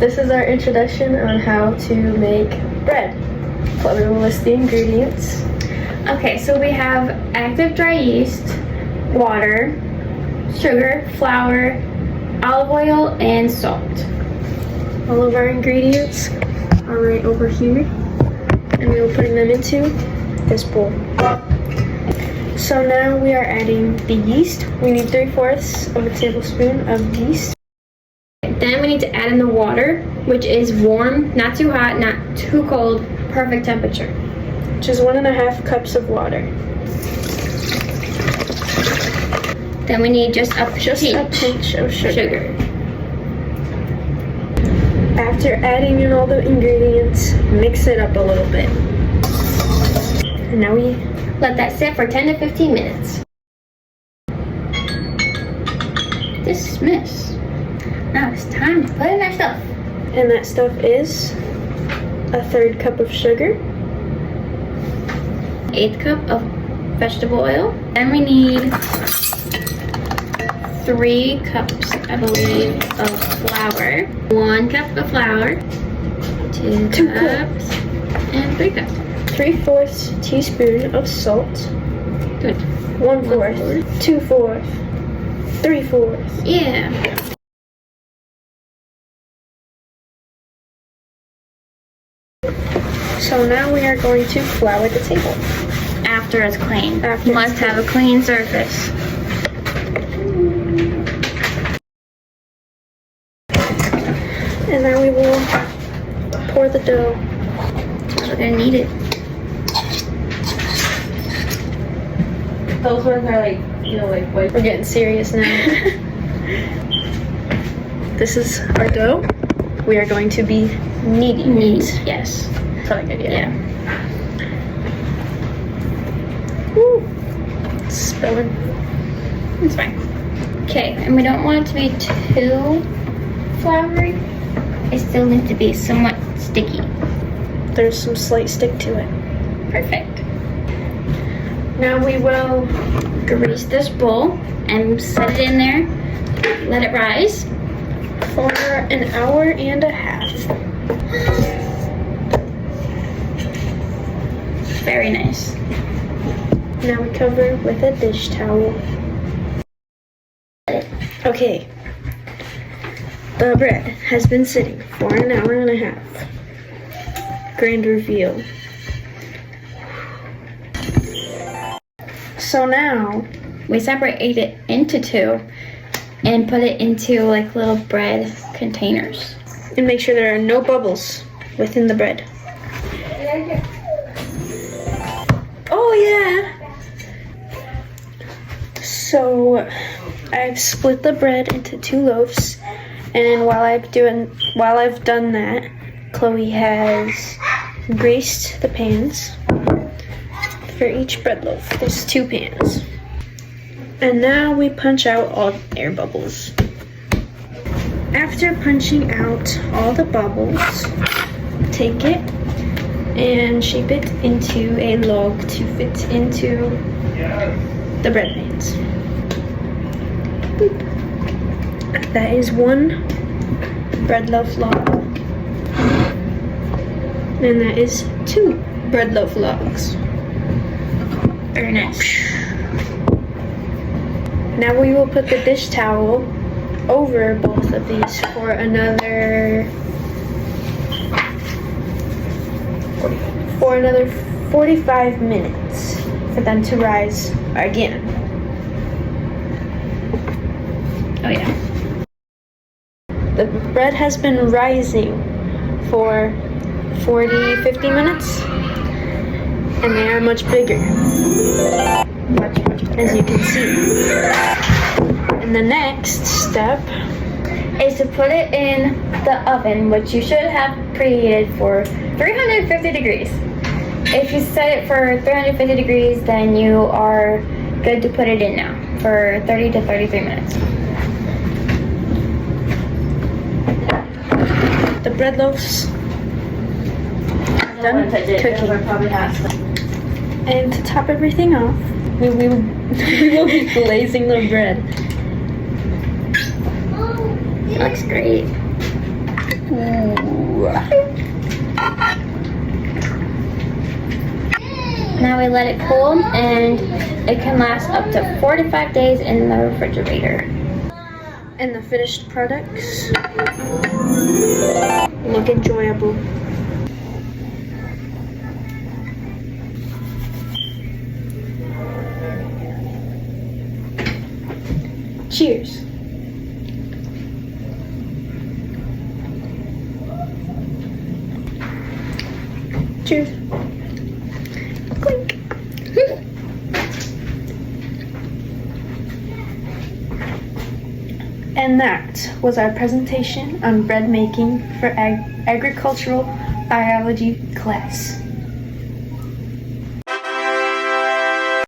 This is our introduction on how to make bread. Chloe will list the ingredients. Okay, so we have active dry yeast, water, sugar, flour, olive oil, and salt. All of our ingredients are right over here, and we will put them into this bowl. So now we are adding the yeast. We need 3/4 of a tablespoon of yeast. Then we need to add in the water, which is warm, not too hot, not too cold, perfect temperature. Which is 1.5 cups of water. Then we need just a pinch of sugar. sugar. After adding in all the ingredients, mix it up a little bit. And now we Let that sit for 10 to 15 minutes. Dismiss. Now it's time to put in our stuff. And that stuff is 1/3 cup of sugar, 1/8 cup of vegetable oil. Then we need 3 cups, I believe, of flour. 1 cup of flour. 2 cups. And 3 cups. 3/4 teaspoon of salt, Good. 1/4, 2/4, 3/4. Yeah. So now we are going to flour the table. After it's clean. After it's Must have a clean surface. And then we will pour the dough. We're gonna need it. Those ones are like, you know, like white. We're getting serious now. This is our dough. We are going to be kneading it. Yes. Probably good, Yeah. Woo. Spilling. It's fine. Okay, and we don't want it to be too floury. It still needs to be somewhat sticky. There's some slight stick to it. Perfect. Now we will Grease this bowl and set it in there. Let it rise. for 1.5 hours. Very nice. Now we cover with a dish towel. Okay. The bread has been sitting for 1.5 hours. Grand reveal. So now We separate it into 2 and put it into like little bread containers. and make sure there are no bubbles within the bread. Oh yeah. So I've split the bread into 2 loaves, and while I've done that, Chloe has greased the pans for each bread loaf. There's 2 pans. And now we punch out all the air bubbles. After punching out all the bubbles, take it and shape it into a log to fit into the bread pans. Boop. That is 1 bread loaf log. And that is 2 bread loaf logs. Very nice. Now we will put the dish towel over both of these for another 45 minutes for them to rise again. Oh yeah. The bread has been rising for 40-50 minutes, and they are much bigger. Much bigger, as you can see. And the next step Is to put it in the oven, which you should have preheated for 350 degrees. If you set it for 350 degrees, then you are good to put it in now for 30 to 33 minutes. the bread loaves done cooking. And to top everything off, we will be glazing the bread. Looks great. Now we let it cool, and it can last up to 45 days in the refrigerator. And the finished products look enjoyable. Cheers. Cheers. Clink. And that was our presentation on bread making for agricultural biology class.